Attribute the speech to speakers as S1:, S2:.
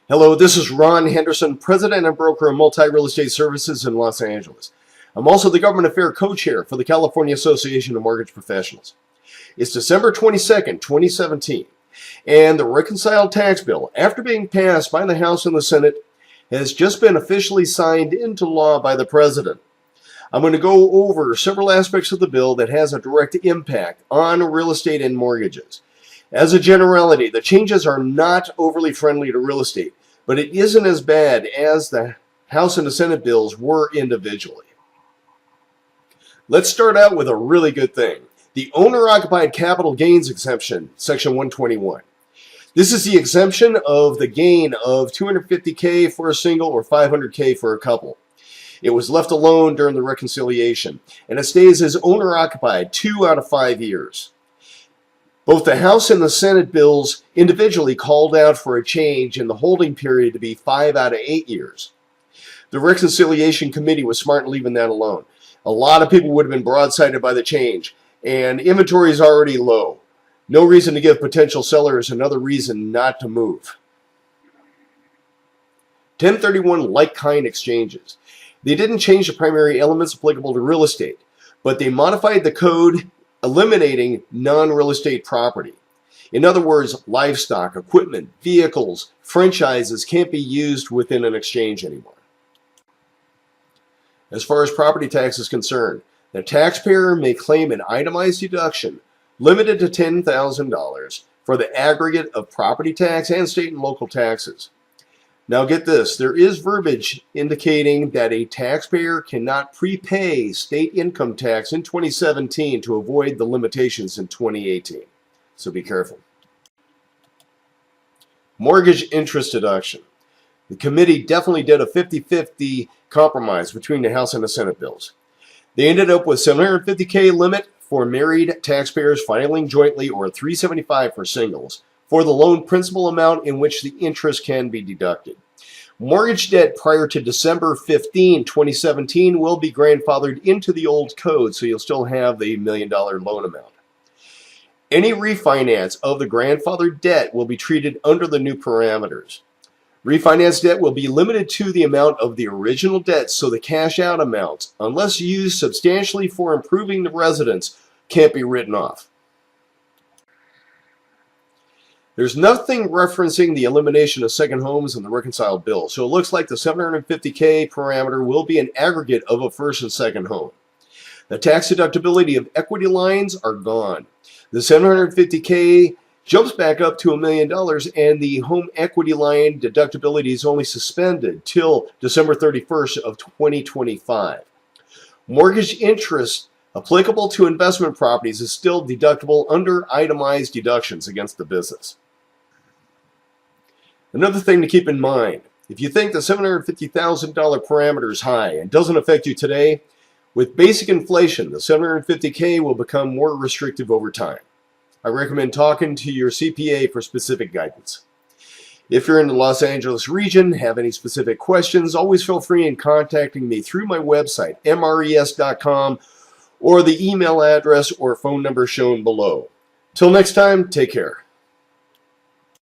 S1: Hello, this is Ron Henderson, President and Broker of Multi-Real Estate Services in Los Angeles. I'm also the Government Affairs Co-Chair for the California Association of Mortgage Professionals. It's December 22nd, 2017, and the reconciled tax bill, after being passed by the House and the Senate, has just been officially signed into law by the President. I'm going to go over several aspects of the bill that has a direct impact on real estate and mortgages. As a generality, the changes are not overly friendly to real estate, but it isn't as bad as the House and the Senate bills were individually. Let's start out with a really good thing. The owner-occupied capital gains exemption, Section 121. This is the exemption of the gain of $250K for a single or $500K for a couple. It was left alone during the reconciliation, and it stays as owner-occupied 2 out of 5 years. Both the House and the Senate bills individually called out for a change in the holding period to be 5 out of 8 years. The Reconciliation Committee was smart in leaving that alone. A lot of people would have been broadsided by the change, and inventory is already low. No reason to give potential sellers another reason not to move. 1031 like-kind exchanges. They didn't change the primary elements applicable to real estate, but they modified the code eliminating non-real estate property. In other words, livestock, equipment, vehicles, franchises can't be used within an exchange anymore. As far as property tax is concerned, the taxpayer may claim an itemized deduction limited to $10,000 for the aggregate of property tax and state and local taxes. Now get this, there is verbiage indicating that a taxpayer cannot prepay state income tax in 2017 to avoid the limitations in 2018. So be careful. Mortgage interest deduction. The committee definitely did a 50-50 compromise between the House and the Senate bills. They ended up with $750K limit for married taxpayers filing jointly or $375 for singles, for the loan principal amount in which the interest can be deducted. Mortgage debt prior to December 15, 2017 will be grandfathered into the old code, so you'll still have the $1 million loan amount. Any refinance of the grandfathered debt will be treated under the new parameters. Refinance debt will be limited to the amount of the original debt, so the cash out amounts, unless used substantially for improving the residence, can't be written off. There's nothing referencing the elimination of second homes in the reconciled bill, so it looks like the $750K parameter will be an aggregate of a first and second home. The tax deductibility of equity lines are gone. The $750K jumps back up to $1 million, and the home equity line deductibility is only suspended till December 31st of 2025. Mortgage interest applicable to investment properties is still deductible under itemized deductions against the business. Another thing to keep in mind, if you think the $750,000 parameter is high and doesn't affect you today, with basic inflation, the $750K will become more restrictive over time. I recommend talking to your CPA for specific guidance. If you're in the Los Angeles region, have any specific questions, always feel free in contacting me through my website, MRES.com, or the email address or phone number shown below. Till next time, take care.